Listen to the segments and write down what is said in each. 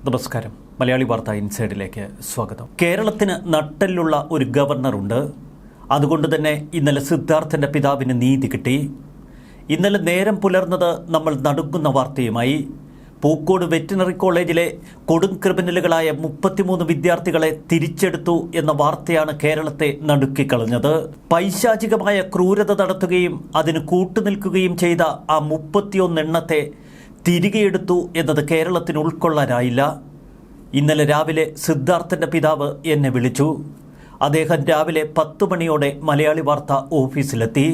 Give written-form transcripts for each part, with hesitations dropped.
നമസ്കാരം. മലയാളി വാർത്ത ഇൻസൈഡിലേക്ക് സ്വാഗതം. കേരളത്തിന് നട്ടെല്ലുള്ള ഒരു ഗവർണറുണ്ട്. അതുകൊണ്ട് തന്നെ ഇന്നലെ സിദ്ധാർത്ഥൻ്റെ പിതാവിന് നീതി കിട്ടി. ഇന്നലെ നേരം പുലർന്നത് നമ്മൾ നടുങ്ങുന്ന വാർത്തയുമായി. പൂക്കോട് വെറ്റിനറി കോളേജിലെ കൊടും ക്രിമിനലുകളായ 33 വിദ്യാർത്ഥികളെ തിരിച്ചെടുത്തു എന്ന വാർത്തയാണ് കേരളത്തെ നടുക്കിക്കളഞ്ഞത്. പൈശാചികമായ ക്രൂരത നടത്തുകയും അതിന് കൂട്ടുനിൽക്കുകയും ചെയ്ത ആ 31 എണ്ണത്തെ തിരികെ എടുത്തു എന്നത് കേരളത്തിന് ഉൾക്കൊള്ളാനായില്ല. ഇന്നലെ രാവിലെ സിദ്ധാർത്ഥൻ്റെ പിതാവ് എന്നെ വിളിച്ചു. അദ്ദേഹം രാവിലെ 10 മണിയോടെ മലയാളി വാർത്ത ഓഫീസിലെത്തി.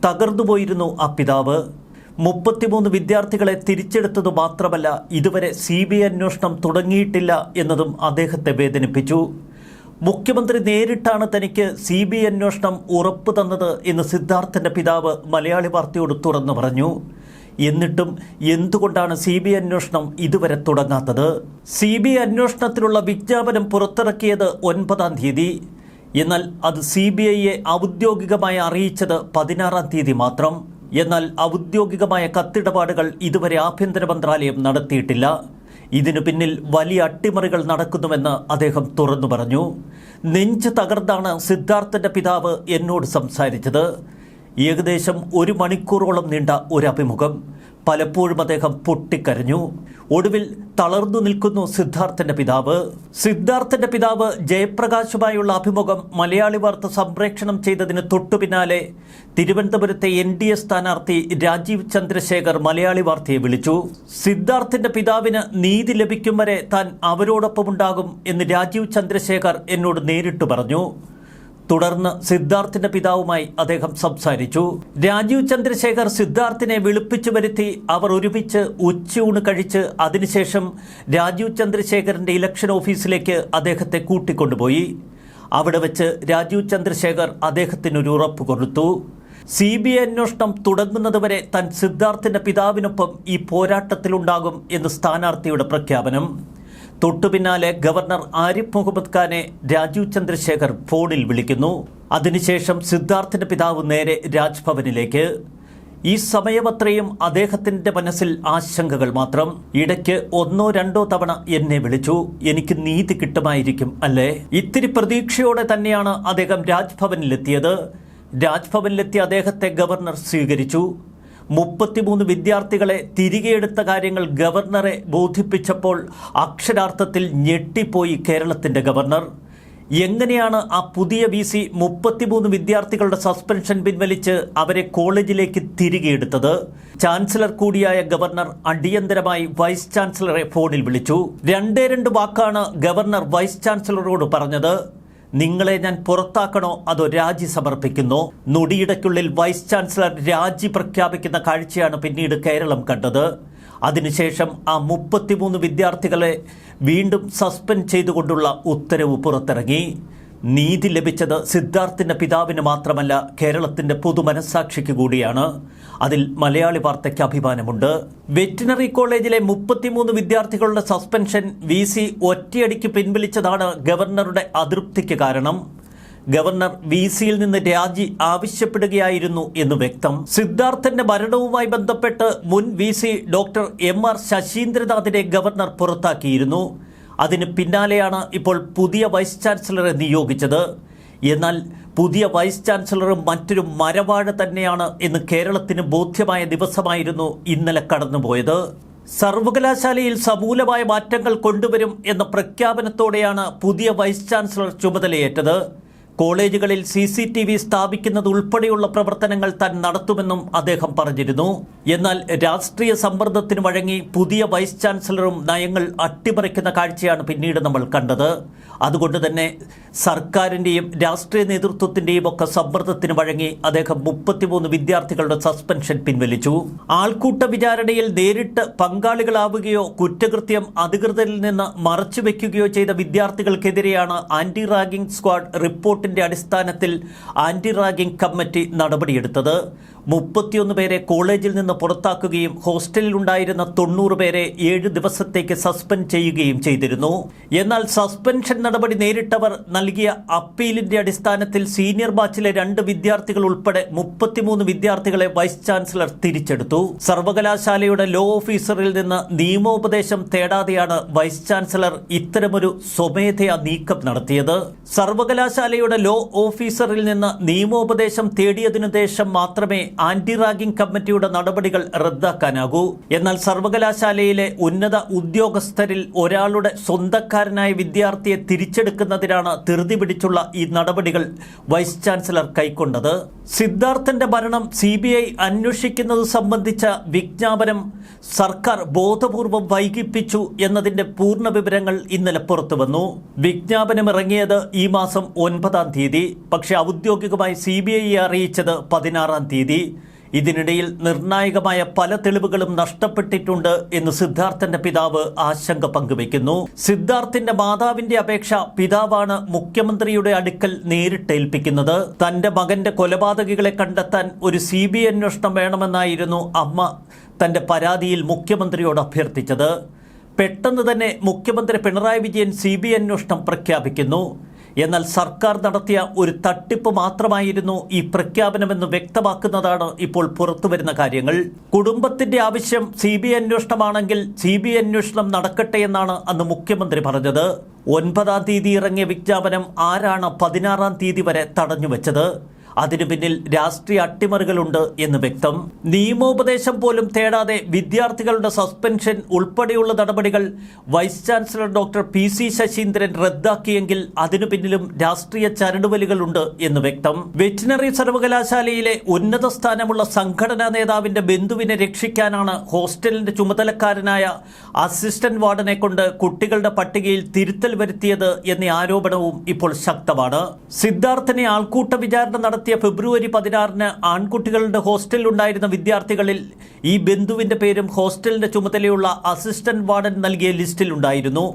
തകർന്നുപോയിരുന്നു ആ പിതാവ്. 33 വിദ്യാർത്ഥികളെ തിരിച്ചെടുത്തതു മാത്രമല്ല, ഇതുവരെ CBI അന്വേഷണം തുടങ്ങിയിട്ടില്ല എന്നതും അദ്ദേഹത്തെ വേദനിപ്പിച്ചു. മുഖ്യമന്ത്രി നേരിട്ടാണ് തനിക്ക് CBI അന്വേഷണം ഉറപ്പു തന്നത് എന്ന് സിദ്ധാർത്ഥൻ്റെ പിതാവ് മലയാളി വാർത്തയോട് തുറന്നു പറഞ്ഞു. എന്നിട്ടും എന്തുകൊണ്ടാണ് CBI അന്വേഷണം ഇതുവരെ തുടങ്ങാത്തത്? CBI അന്വേഷണത്തിനുള്ള വിജ്ഞാപനം പുറത്തിറക്കിയത് 9-ാം തീയതി. എന്നാൽ അത് CBIയെ ഔദ്യോഗികമായി അറിയിച്ചത് 16-ാം തീയതി മാത്രം. എന്നാൽ ഔദ്യോഗികമായ കത്തിടപാടുകൾ ഇതുവരെ ആഭ്യന്തര മന്ത്രാലയം നടത്തിയിട്ടില്ല. ഇതിനു പിന്നിൽ വലിയ അട്ടിമറികൾ നടക്കുന്നുവെന്ന് അദ്ദേഹം തുറന്നു പറഞ്ഞു. നെഞ്ച് തകർന്നാണ് സിദ്ധാർത്ഥൻ്റെ പിതാവ് എന്നോട് സംസാരിച്ചത്. ഏകദേശം 1 മണിക്കൂറോളം നീണ്ട ഒരു അഭിമുഖം. പലപ്പോഴും അദ്ദേഹം പൊട്ടിക്കരഞ്ഞു. ഒടുവിൽ തളർന്നു നിൽക്കുന്നു സിദ്ധാർത്ഥൻ്റെ പിതാവ്. സിദ്ധാർത്ഥൻ്റെ പിതാവ് ജയപ്രകാശുമായുള്ള അഭിമുഖം മലയാളി വാർത്ത സംപ്രേഷണം ചെയ്തതിന് തൊട്ടുപിന്നാലെ തിരുവനന്തപുരത്തെ NDA സ്ഥാനാർത്ഥി രാജീവ് ചന്ദ്രശേഖർ മലയാളി വാർത്തയെ വിളിച്ചു. സിദ്ധാർത്ഥൻ്റെ പിതാവിന് നീതി ലഭിക്കും വരെ താൻ അവരോടൊപ്പമുണ്ടാകും എന്ന് രാജീവ് ചന്ദ്രശേഖർ എന്നോട് നേരിട്ട് പറഞ്ഞു. തുടർന്ന് സിദ്ധാർത്ഥിന്റെ പിതാവുമായി അദ്ദേഹം സംസാരിച്ചു. രാജീവ് ചന്ദ്രശേഖർ സിദ്ധാർത്ഥിനെ വിളിപ്പിച്ചു വരുത്തി. അവർ ഒരുമിച്ച് ഉച്ചയൂണ് കഴിച്ച് അതിനുശേഷം രാജീവ് ചന്ദ്രശേഖറിന്റെ ഇലക്ഷൻ ഓഫീസിലേക്ക് അദ്ദേഹത്തെ കൂട്ടിക്കൊണ്ടുപോയി. അവിടെ വെച്ച് രാജീവ് ചന്ദ്രശേഖർ അദ്ദേഹത്തിനൊരു ഉറപ്പ് കൊടുത്തു. CBI അന്വേഷണം തുടങ്ങുന്നതുവരെ താൻ സിദ്ധാർത്ഥിന്റെ പിതാവിനൊപ്പം ഈ പോരാട്ടത്തിലുണ്ടാകും എന്ന് സ്ഥാനാർത്ഥിയുടെ പ്രഖ്യാപനം. തൊട്ടുപിന്നാലെ ഗവർണർ ആരിഫ് മുഹമ്മദ് ഖാനെ രാജീവ് ചന്ദ്രശേഖർ ഫോണിൽ വിളിക്കുന്നു. അതിനുശേഷം സിദ്ധാർത്ഥിന്റെ പിതാവ് നേരെ രാജ്ഭവനിലേക്ക്. ഈ സമയമത്രയും അദ്ദേഹത്തിൻ്റെ മനസ്സിൽ ആശങ്കകൾ മാത്രം. ഇടയ്ക്ക് 1-2 തവണ എന്നെ വിളിച്ചു. എനിക്ക് നീതി കിട്ടുമായിരിക്കും അല്ലേ? ഇത്തിരി പ്രതീക്ഷയോടെ തന്നെയാണ് അദ്ദേഹം രാജ്ഭവനിലെത്തിയത്. രാജ്ഭവനിലെത്തിയ അദ്ദേഹത്തെ ഗവർണർ സ്വീകരിച്ചു. 33 വിദ്യാർത്ഥികളെ തിരികെ എടുത്ത കാര്യങ്ങൾ ഗവർണറെ ബോധിപ്പിച്ചപ്പോൾ അക്ഷരാർത്ഥത്തിൽ ഞെട്ടിപ്പോയി കേരളത്തിൻ്റെ ഗവർണർ. എങ്ങനെയാണ് ആ പുതിയ VC 33 വിദ്യാർത്ഥികളുടെ സസ്പെൻഷൻ പിൻവലിച്ച് അവരെ കോളേജിലേക്ക് തിരികെ എടുത്തത്? ചാൻസലർ കൂടിയായ ഗവർണർ അടിയന്തരമായി വൈസ് ചാൻസലറെ ഫോണിൽ വിളിച്ചു. 2 വാക്കാണ് ഗവർണർ വൈസ് ചാൻസലറോട് പറഞ്ഞത്. നിങ്ങളെ ഞാൻ പുറത്താക്കണോ അതോ രാജി സമർപ്പിക്കുന്നോ? നൊടിയിടയ്ക്കുള്ളിൽ വൈസ് ചാൻസലർ രാജി പ്രഖ്യാപിക്കുന്ന കാഴ്ചയാണ് പിന്നീട് കേരളം കണ്ടത്. അതിനുശേഷം ആ 33 വിദ്യാർത്ഥികളെ വീണ്ടും സസ്പെൻഡ് ചെയ്തുകൊണ്ടുള്ള ഉത്തരവ് പുറത്തിറങ്ങി. നീതി ലഭിച്ചത് സിദ്ധാർത്ഥിൻ്റെ പിതാവിന് മാത്രമല്ല, കേരളത്തിൻ്റെ പൊതുമനസ്സാക്ഷിക്ക് കൂടിയാണ്. അതിൽ മലയാളി വാർത്തയ്ക്ക് അഭിമാനമുണ്ട്. വെറ്റിനറി കോളേജിലെ 33 വിദ്യാർത്ഥികളുടെ സസ്പെൻഷൻ VC ഒറ്റയടിക്ക് പിൻവലിച്ചതാണ് ഗവർണറുടെ അതൃപ്തിക്ക് കാരണം. ഗവർണർ VCയിൽ നിന്ന് രാജി ആവശ്യപ്പെടുകയായിരുന്നു എന്ന് വ്യക്തം. സിദ്ധാർത്ഥന്റെ മരണവുമായി ബന്ധപ്പെട്ട് മുൻ VC ഡോക്ടർ MR ശശീന്ദ്രനാഥിനെ ഗവർണർ പുറത്താക്കിയിരുന്നു. അതിന് പിന്നാലെയാണ് ഇപ്പോൾ പുതിയ വൈസ് ചാൻസലറെ നിയോഗിച്ചത്. എന്നാൽ പുതിയ വൈസ് ചാൻസലറും മറ്റൊരു മരവാഴ തന്നെയാണ് എന്ന് കേരളത്തിന് ബോധ്യമായ ദിവസമായിരുന്നു ഇന്നലെ കടന്നുപോയത്. സർവകലാശാലയിൽ സമൂലമായ മാറ്റങ്ങൾ കൊണ്ടുവരും എന്ന പ്രഖ്യാപനത്തോടെയാണ് പുതിയ വൈസ് ചാൻസലർ ചുമതലയേറ്റത്. കോളേജുകളിൽ CCTV സ്ഥാപിക്കുന്നത് ഉൾപ്പെടെയുള്ള പ്രവർത്തനങ്ങൾ താൻ നടത്തുമെന്നും അദ്ദേഹം പറഞ്ഞിരുന്നു. എന്നാൽ രാഷ്ട്രീയ സമ്മർദ്ദത്തിന് വഴങ്ങി പുതിയ വൈസ് ചാൻസലറും നയങ്ങൾ അട്ടിമറിക്കുന്ന കാഴ്ചയാണ് പിന്നീട് നമ്മൾ കണ്ടത്. അതുകൊണ്ട് തന്നെ സർക്കാരിൻ്റെയും രാഷ്ട്രീയ നേതൃത്വത്തിൻ്റെയും ഒക്കെ സമ്മർദ്ദത്തിന് വഴങ്ങി അദ്ദേഹം 33 വിദ്യാർത്ഥികളുടെ സസ്പെൻഷൻ പിൻവലിച്ചു. ആൾക്കൂട്ട വിചാരണയിൽ നേരിട്ട് പങ്കാളികളാവുകയോ കുറ്റകൃത്യം അധികൃതരിൽ നിന്ന് മറച്ചുവെക്കുകയോ ചെയ്ത വിദ്യാർത്ഥികൾക്കെതിരെയാണ് ആന്റി റാഗിംഗ് സ്ക്വാഡ് റിപ്പോർട്ടിന്റെ അടിസ്ഥാനത്തിൽ ആന്റി റാഗിംഗ് കമ്മിറ്റി നടപടിയെടുത്തത്. 31 പേരെ കോളേജിൽ നിന്ന് പുറത്താക്കുകയും ഹോസ്റ്റലിലുണ്ടായിരുന്ന 90 പേരെ 7 ദിവസത്തേക്ക് സസ്പെൻഡ് ചെയ്യുകയും ചെയ്തിരുന്നു. എന്നാൽ സസ്പെൻഷൻ നടപടി നേരിട്ടവർ നൽകിയ അപ്പീലിന്റെ അടിസ്ഥാനത്തിൽ സീനിയർ ബാച്ചിലെ 2 വിദ്യാർത്ഥികൾ ഉൾപ്പെടെ 33 വിദ്യാർത്ഥികളെ വൈസ് ചാൻസലർ തിരിച്ചെടുത്തു. സർവകലാശാലയുടെ ലോ ഓഫീസറിൽ നിന്ന് നിയമോപദേശം തേടാതെയാണ് വൈസ് ചാൻസലർ ഇത്തരമൊരു സ്വമേധയാ നീക്കം നടത്തിയത്. സർവകലാശാലയുടെ ലോ ഓഫീസറിൽ നിന്ന് നിയമോപദേശം തേടിയതിനു ശേഷം മാത്രമേ ആന്റി റാഗിംഗ് കമ്മിറ്റിയുടെ നടപടികൾ റദ്ദാക്കാനാകൂ. എന്നാൽ സർവകലാശാലയിലെ ഉന്നത ഉദ്യോഗസ്ഥരിൽ ഒരാളുടെ സ്വന്തക്കാരനായ വിദ്യാർത്ഥിയെ തിരിച്ചെടുക്കുന്നതിനാണ് ധൃതി പിടിച്ചുള്ള ഈ നടപടികൾ വൈസ് ചാൻസലർ കൈക്കൊണ്ടത്. സിദ്ധാർത്ഥന്റെ മരണം CBI അന്വേഷിക്കുന്നത് സംബന്ധിച്ച വിജ്ഞാപനം സർക്കാർ ബോധപൂർവം വൈകിപ്പിച്ചു എന്നതിന്റെ പൂർണ്ണ വിവരങ്ങൾ ഇന്നലെ പുറത്തുവന്നു. വിജ്ഞാപനം ഇറങ്ങിയത് ഈ മാസം 9-ാം തീയതി. പക്ഷെ ഔദ്യോഗികമായി CBI അറിയിച്ചത് 16-ാം തീയതി. ഇതിനിടയിൽ നിർണായകമായ പല തെളിവുകളും നഷ്ടപ്പെട്ടിട്ടുണ്ട് എന്ന് സിദ്ധാർത്ഥന്റെ പിതാവ് ആശങ്ക പങ്കുവയ്ക്കുന്നു. സിദ്ധാർത്ഥിന്റെ മാതാവിന്റെ അപേക്ഷ പിതാവാണ് മുഖ്യമന്ത്രിയുടെ അടുക്കൽ നേരിട്ടേൽപ്പിക്കുന്നത്. തന്റെ മകന്റെ കൊലപാതകികളെ കണ്ടെത്താൻ ഒരു CBI അന്വേഷണം വേണമെന്നായിരുന്നു അമ്മ തന്റെ പരാതിയിൽ മുഖ്യമന്ത്രിയോട് അഭ്യർത്ഥിച്ചത്. പെട്ടെന്ന് തന്നെ മുഖ്യമന്ത്രി പിണറായി വിജയൻ CBI അന്വേഷണം പ്രഖ്യാപിക്കുന്നു. എന്നാൽ സർക്കാർ നടത്തിയ ഒരു തട്ടിപ്പ് മാത്രമായിരുന്നു ഈ പ്രഖ്യാപനമെന്ന് വ്യക്തമാക്കുന്നതാണ് ഇപ്പോൾ പുറത്തുവരുന്ന കാര്യങ്ങൾ. കുടുംബത്തിന്റെ ആവശ്യം CBI അന്വേഷണമാണെങ്കിൽ CBI അന്വേഷണം നടക്കട്ടെ എന്നാണ് അന്ന് മുഖ്യമന്ത്രി പറഞ്ഞത്. 9-ാം തീയതി ഇറങ്ങിയ വിജ്ഞാപനം ആരാണ് 16-ാം തീയതി വരെ തടഞ്ഞുവെച്ചത്? അതിനു പിന്നിൽ രാഷ്ട്രീയ അട്ടിമറികളുണ്ട് എന്ന് വ്യക്തം. നിയമോപദേശം പോലും തേടാതെ വിദ്യാർത്ഥികളുടെ സസ്പെൻഷൻ ഉൾപ്പെടെയുള്ള നടപടികൾ vice chancellor doctor PC Sasheendran റദ്ദാക്കിയെങ്കിൽ അതിനു പിന്നിലും രാഷ്ട്രീയ ചരടുവലികളുണ്ട് എന്ന് വ്യക്തം. വെറ്റിനറി സർവകലാശാലയിലെ ഉന്നത സ്ഥാനമുള്ള സംഘടനാ നേതാവിന്റെ ബന്ധുവിനെ രക്ഷിക്കാനാണ് ഹോസ്റ്റലിന്റെ ചുമതലക്കാരനായ അസിസ്റ്റന്റ് വാർഡനെ കൊണ്ട് കുട്ടികളുടെ പട്ടികയിൽ തിരുത്തൽ വരുത്തിയത് എന്ന ആരോപണവും ഇപ്പോൾ ശക്തമാണ്. സിദ്ധാർത്ഥനെ ആൾക്കൂട്ട വിചാരണ നടത്തിയ ഫെബ്രുവരി 16-ന് ആൺകുട്ടികളുടെ ഹോസ്റ്റലിലുണ്ടായിരുന്ന വിദ്യാർത്ഥികളിൽ ഈ ബന്ധുവിന്റെ പേരും ഹോസ്റ്റലിന്റെ ചുമതലയുള്ള അസിസ്റ്റന്റ് വാർഡൻ നൽകിയ ലിസ്റ്റിലുണ്ടായിരുന്നു.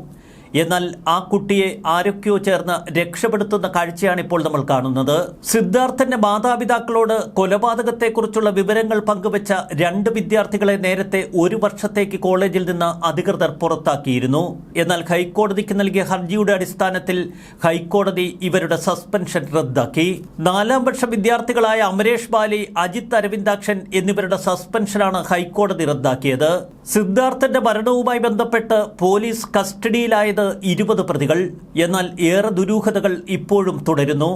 എന്നാൽ ആ കുട്ടിയെ ആരൊക്കെയോ ചേർന്ന് രക്ഷപ്പെടുത്തുന്ന കാഴ്ചയാണ് ഇപ്പോൾ നമ്മൾ കാണുന്നത്. സിദ്ധാർത്ഥന്റെ മാതാപിതാക്കളോട് കൊലപാതകത്തെക്കുറിച്ചുള്ള വിവരങ്ങൾ പങ്കുവച്ച 2 വിദ്യാർത്ഥികളെ നേരത്തെ 1 വർഷത്തേക്ക് കോളേജിൽ നിന്ന് അധികൃതർ പുറത്താക്കിയിരുന്നു. എന്നാൽ ഹൈക്കോടതിക്ക് നൽകിയ ഹർജിയുടെ അടിസ്ഥാനത്തിൽ ഹൈക്കോടതി ഇവരുടെ സസ്പെൻഷൻ റദ്ദാക്കി. 4-ാം വർഷ വിദ്യാർത്ഥികളായ അമരേഷ് ബാലി, അജിത് അരവിന്ദാക്ഷൻ എന്നിവരുടെ സസ്പെൻഷനാണ് ഹൈക്കോടതി റദ്ദാക്കിയത്. സിദ്ധാർത്ഥന്റെ മരണവുമായി ബന്ധപ്പെട്ട് പോലീസ് കസ്റ്റഡിയിലായത് 20 പ്രതികൾ. എന്നാൽ ഏറെ ദുരൂഹതകൾ ഇപ്പോഴും തുടരുന്നു.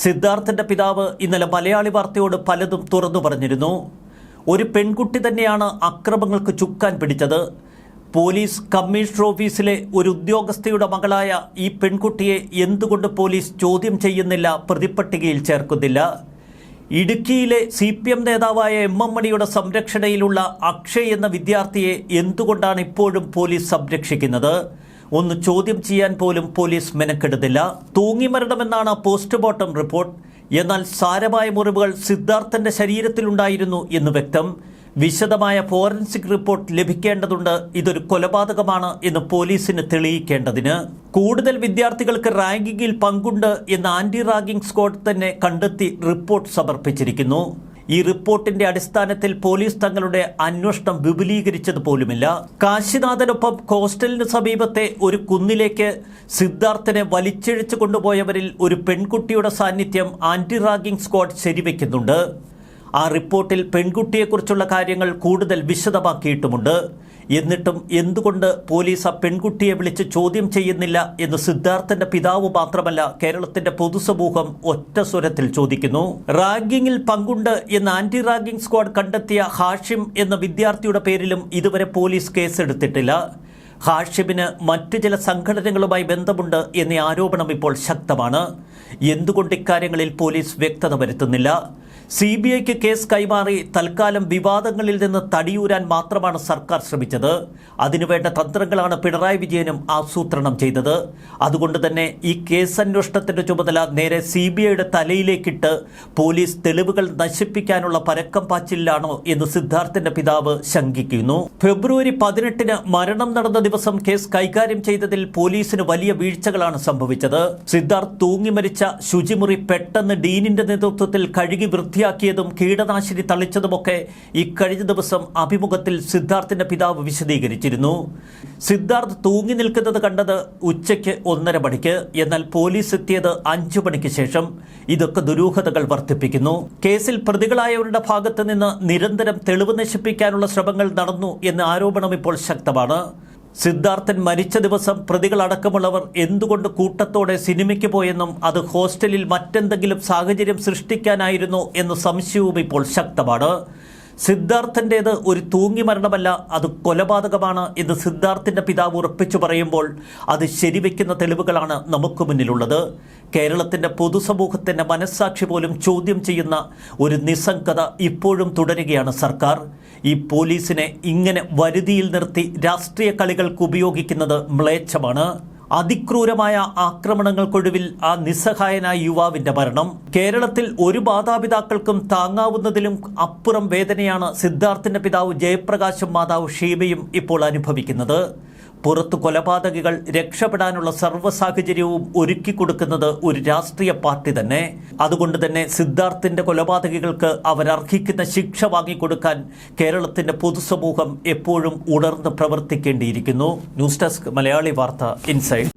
സിദ്ധാർത്ഥന്റെ പിതാവ് ഇന്നലെ മലയാളി വാർത്തയോട് പലതും തുറന്നു പറഞ്ഞിരുന്നു. ഒരു പെൺകുട്ടി തന്നെയാണ് അക്രമങ്ങൾക്ക് ചുക്കാൻ പിടിച്ചത്. പോലീസ് കമ്മീഷണർ ഓഫീസിലെ ഒരു ഉദ്യോഗസ്ഥയുടെ മകളായ ഈ പെൺകുട്ടിയെ എന്തുകൊണ്ട് പോലീസ് ചോദ്യം ചെയ്യുന്നില്ല, പ്രതിപ്പട്ടികയിൽ ചേർക്കുന്നില്ല? ഇടുക്കിയിലെ CPM നേതാവായ MM മണിയുടെ സംരക്ഷണയിലുള്ള അക്ഷയ് എന്ന വിദ്യാർത്ഥിയെ എന്തുകൊണ്ടാണ് ഇപ്പോഴും പോലീസ് സംരക്ഷിക്കുന്നത്? ഒന്ന് ചോദ്യം ചെയ്യാൻ പോലും പോലീസ് മെനക്കെടുന്നില്ല. തൂങ്ങിമരണമെന്നാണ് പോസ്റ്റ്മോർട്ടം റിപ്പോർട്ട്. എന്നാൽ സാരമായ മുറിവുകൾ സിദ്ധാർത്ഥന്റെ ശരീരത്തിലുണ്ടായിരുന്നു എന്ന് വ്യക്തം. വിശദമായ ഫോറൻസിക് റിപ്പോർട്ട് ലഭിക്കേണ്ടതുണ്ട്. ഇതൊരു കൊലപാതകമാണ് എന്ന് പോലീസിന് തെളിയിക്കേണ്ടതിന്. കൂടുതൽ വിദ്യാർത്ഥികൾക്ക് റാങ്കിങ്ങിൽ പങ്കുണ്ട് എന്ന് ആന്റി റാഗിംഗ് സ്ക്വാഡ് തന്നെ കണ്ടെത്തി റിപ്പോർട്ട് സമർപ്പിച്ചിരിക്കുന്നു. ഈ റിപ്പോർട്ടിന്റെ അടിസ്ഥാനത്തിൽ പോലീസ് തങ്ങളുടെ അന്വേഷണം വിപുലീകരിച്ചത് പോലുമില്ല. കാശിനാഥനൊപ്പം ഹോസ്റ്റലിന് സമീപത്തെ ഒരു കുന്നിലേക്ക് സിദ്ധാർത്ഥനെ വലിച്ചിഴച്ചു കൊണ്ടുപോയവരിൽ ഒരു പെൺകുട്ടിയുടെ സാന്നിധ്യം ആന്റി റാഗിംഗ് സ്ക്വാഡ് ശരിവെക്കുന്നുണ്ട്. ആ റിപ്പോർട്ടിൽ പെൺകുട്ടിയെക്കുറിച്ചുള്ള കാര്യങ്ങൾ കൂടുതൽ വിശദമാക്കിയിട്ടുമുണ്ട്. എന്നിട്ടും എന്തുകൊണ്ട് പോലീസ് ആ പെൺകുട്ടിയെ വിളിച്ച് ചോദ്യം ചെയ്യുന്നില്ല എന്ന് സിദ്ധാർത്ഥന്റെ പിതാവ് മാത്രമല്ല കേരളത്തിന്റെ പൊതുസമൂഹം ഒറ്റ സ്വരത്തിൽ ചോദിക്കുന്നു. റാഗിങ്ങിൽ പങ്കുണ്ട് എന്ന് ആന്റി റാഗിംഗ് സ്ക്വാഡ് കണ്ടെത്തിയ ഹാഷിം എന്ന വിദ്യാർത്ഥിയുടെ പേരിലും ഇതുവരെ പോലീസ് കേസെടുത്തിട്ടില്ല. ഹാഷിമിന് മറ്റു ചില സംഘടനകളുമായി ബന്ധമുണ്ട് എന്ന ആരോപണം ഇപ്പോൾ ശക്തമാണ്. എന്തുകൊണ്ട് ഇക്കാര്യങ്ങളിൽ പോലീസ് വ്യക്തത വരുത്തുന്നില്ല? CBIക്ക് കേസ് കൈമാറി തൽക്കാലം വിവാദങ്ങളിൽ നിന്ന് തടിയൂരാൻ മാത്രമാണ് സർക്കാർ ശ്രമിച്ചത്. അതിനുവേണ്ട തന്ത്രങ്ങളാണ് പിണറായി വിജയനും ആസൂത്രണം ചെയ്തത്. അതുകൊണ്ട് തന്നെ ഈ കേസ് അന്വേഷണത്തിന്റെ ചുമതല നേരെ CBIയുടെ തലയിലേക്കിട്ട് പോലീസ് തെളിവുകൾ നശിപ്പിക്കാനുള്ള പരക്കം പാച്ചിലാണോ എന്ന് സിദ്ധാർത്ഥന്റെ പിതാവ് ശങ്കിക്കുന്നു. ഫെബ്രുവരി 18-ന് മരണം നടന്ന ദിവസം കേസ് കൈകാര്യം ചെയ്തതിൽ പോലീസിന് വലിയ വീഴ്ചകളാണ് സംഭവിച്ചത്. സിദ്ധാർത്ഥ് തൂങ്ങി മരിച്ച ശുചിമുറി പെട്ടെന്ന് ഡീനിന്റെ നേതൃത്വത്തിൽ കഴുകി വൃത്തി പൂർത്തിയാക്കിയതും കീടനാശിനി തളിച്ചതുമൊക്കെ ഇക്കഴിഞ്ഞ ദിവസം അഭിമുഖത്തിൽ സിദ്ധാർത്ഥിന്റെ പിതാവ് വിശദീകരിച്ചിരുന്നു. സിദ്ധാർത്ഥ് തൂങ്ങി നിൽക്കുന്നത് കണ്ടത് ഉച്ചയ്ക്ക് 1:30 മണിക്ക്. എന്നാൽ പോലീസ് എത്തിയത് 5 മണിക്ക് ശേഷം. ഇതൊക്കെ ദുരൂഹതകൾ വർദ്ധിപ്പിക്കുന്നു. കേസിൽ പ്രതികളായവരുടെ ഭാഗത്ത് നിന്ന് നിരന്തരം തെളിവ് നശിപ്പിക്കാനുള്ള ശ്രമങ്ങൾ നടന്നു എന്ന ആരോപണം ഇപ്പോൾ ശക്തമാണ്. സിദ്ധാർത്ഥൻ മരിച്ച ദിവസം പ്രതികളടക്കമുള്ളവർ എന്തുകൊണ്ട് കൂട്ടത്തോടെ സിനിമയ്ക്ക് പോയെന്നും അത് ഹോസ്റ്റലിൽ മറ്റെന്തെങ്കിലും സാഹചര്യം സൃഷ്ടിക്കാനായിരുന്നോ എന്ന സംശയവും ഇപ്പോൾ ശക്തമാണ്. സിദ്ധാർത്ഥൻ്റേത് ഒരു തൂങ്ങി മരണമല്ല, അത് കൊലപാതകമാണ് എന്ന് സിദ്ധാർത്ഥിൻ്റെ പിതാവ് ഉറപ്പിച്ചു പറയുമ്പോൾ അത് ശരിവെക്കുന്ന തെളിവുകളാണ് നമുക്ക് മുന്നിലുള്ളത്. കേരളത്തിൻ്റെ പൊതുസമൂഹത്തിൻ്റെ മനസ്സാക്ഷി പോലും ചോദ്യം ചെയ്യുന്ന ഒരു നിസ്സംഗത ഇപ്പോഴും തുടരുകയാണ് സർക്കാർ. ഈ പോലീസിനെ ഇങ്ങനെ വരുതിയിൽ നിർത്തി രാഷ്ട്രീയ കളികൾക്ക് ഉപയോഗിക്കുന്നത് മ്ലേച്ഛമാണ്. അതിക്രൂരമായ ആക്രമണങ്ങൾക്കൊടുവിൽ ആ നിസ്സഹായനായ യുവാവിന്റെ മരണം കേരളത്തിൽ ഒരു മാതാപിതാക്കൾക്കും താങ്ങാവുന്നതിലും അപ്പുറം വേദനയാണ് സിദ്ധാർത്ഥിന്റെ പിതാവ് ജയപ്രകാശും മാതാവ് ഷീബയും ഇപ്പോൾ അനുഭവിക്കുന്നത്. പുറത്തു കൊലപാതകികൾ രക്ഷപ്പെടാനുള്ള സർവ്വ സാഹചര്യവും ഒരുക്കി കൊടുക്കുന്നത് ഒരു രാഷ്ട്രീയ പാർട്ടി തന്നെ. അതുകൊണ്ട് തന്നെ സിദ്ധാർത്ഥിന്റെ കൊലപാതകികൾക്ക് അവരർഹിക്കുന്ന ശിക്ഷ വാങ്ങിക്കൊടുക്കാൻ കേരളത്തിന്റെ പൊതുസമൂഹം എപ്പോഴും ഉണർന്ന് പ്രവർത്തിക്കേണ്ടിയിരിക്കുന്നു. ന്യൂസ് ഡെസ്ക് മലയാളി വാർത്ത ഇൻസൈഡ്.